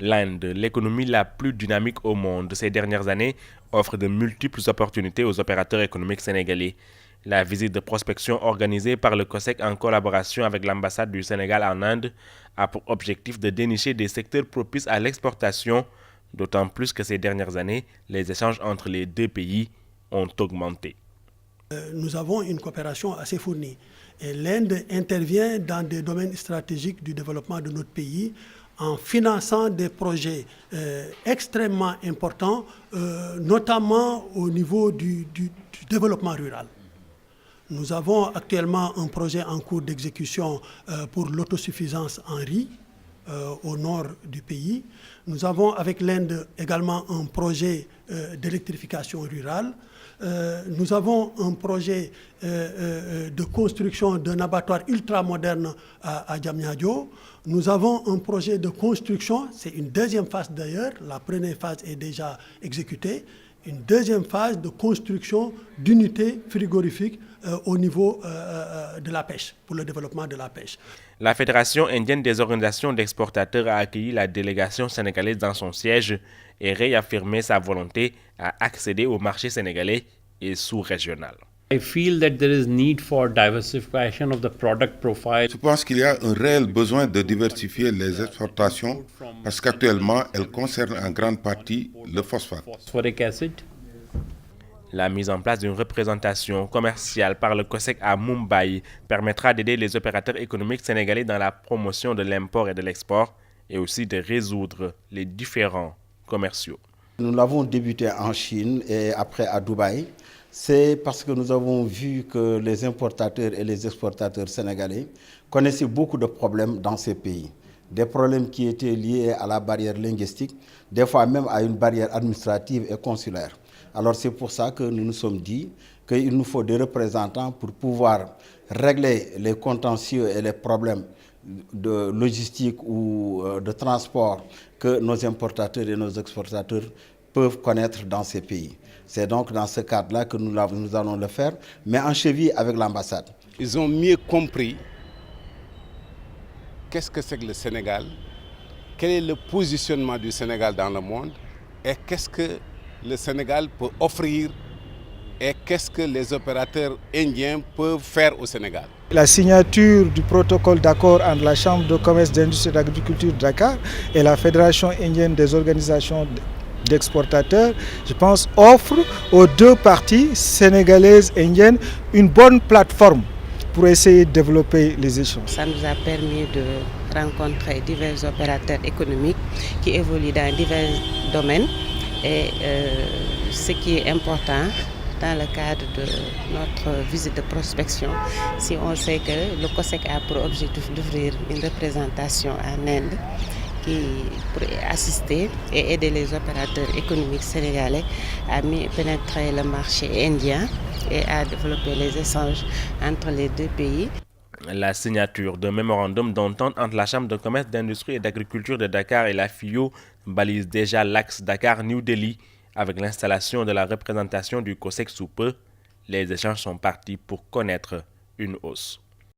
L'Inde, l'économie la plus dynamique au monde ces dernières années, offre de multiples opportunités aux opérateurs économiques sénégalais. La visite de prospection organisée par le COSEC en collaboration avec l'ambassade du Sénégal en Inde a pour objectif de dénicher des secteurs propices à l'exportation, d'autant plus que ces dernières années, les échanges entre les deux pays ont augmenté. Nous avons une coopération assez fournie. Et l'Inde intervient dans des domaines stratégiques du développement de notre pays en finançant des projets extrêmement importants, notamment au niveau du développement rural. Nous avons actuellement un projet en cours d'exécution pour l'autosuffisance en riz au nord du pays. Nous avons avec l'Inde également un projet d'électrification rurale. Nous avons un projet de construction d'un abattoir ultramoderne à Diamniadio. Nous avons un projet de construction, c'est une deuxième phase d'ailleurs, la première phase est déjà exécutée, une deuxième phase de construction d'unités frigorifiques au niveau de la pêche, pour le développement de la pêche. La Fédération indienne des organisations d'exportateurs a accueilli la délégation sénégalaise dans son siège et réaffirmé sa volonté à accéder au marché sénégalais et sous-régional. I feel that there is need for diversification of the product profile. Je pense qu'il y a un réel besoin de diversifier les exportations parce qu'actuellement, elles concernent en grande partie le phosphate. Phosphoric acid. La mise en place d'une représentation commerciale par le COSEC à Mumbai permettra d'aider les opérateurs économiques sénégalais dans la promotion de l'import et de l'export et aussi de résoudre les différends commerciaux. Nous l'avons débuté en Chine et après à Dubaï. C'est parce que nous avons vu que les importateurs et les exportateurs sénégalais connaissaient beaucoup de problèmes dans ces pays. Des problèmes qui étaient liés à la barrière linguistique, des fois même à une barrière administrative et consulaire. Alors c'est pour ça que nous nous sommes dit qu'il nous faut des représentants pour pouvoir régler les contentieux et les problèmes de logistique ou de transport que nos importateurs et nos exportateurs peuvent connaître dans ces pays. C'est donc dans ce cadre-là que nous allons le faire, mais en cheville avec l'ambassade. Ils ont mieux compris qu'est-ce que c'est que le Sénégal, quel est le positionnement du Sénégal dans le monde et qu'est-ce que le Sénégal peut offrir et qu'est-ce que les opérateurs indiens peuvent faire au Sénégal. La signature du protocole d'accord entre la Chambre de commerce, d'industrie et d'agriculture de Dakar et la Fédération indienne des organisations d'exportateurs, je pense, offre aux deux parties, sénégalaises et indiennes, une bonne plateforme pour essayer de développer les échanges. Ça nous a permis de rencontrer divers opérateurs économiques qui évoluent dans divers domaines et ce qui est important dans le cadre de notre visite de prospection, si on sait que le COSEC a pour objectif d'ouvrir une représentation en Inde qui pourrait assister et aider les opérateurs économiques sénégalais à mieux pénétrer le marché indien et à développer les échanges entre les deux pays. La signature d'un mémorandum d'entente entre la Chambre de commerce, d'industrie et d'agriculture de Dakar et la FIO balise déjà l'axe Dakar-New Delhi. Avec l'installation de la représentation du COSEC sous peu, les échanges sont partis pour connaître une hausse.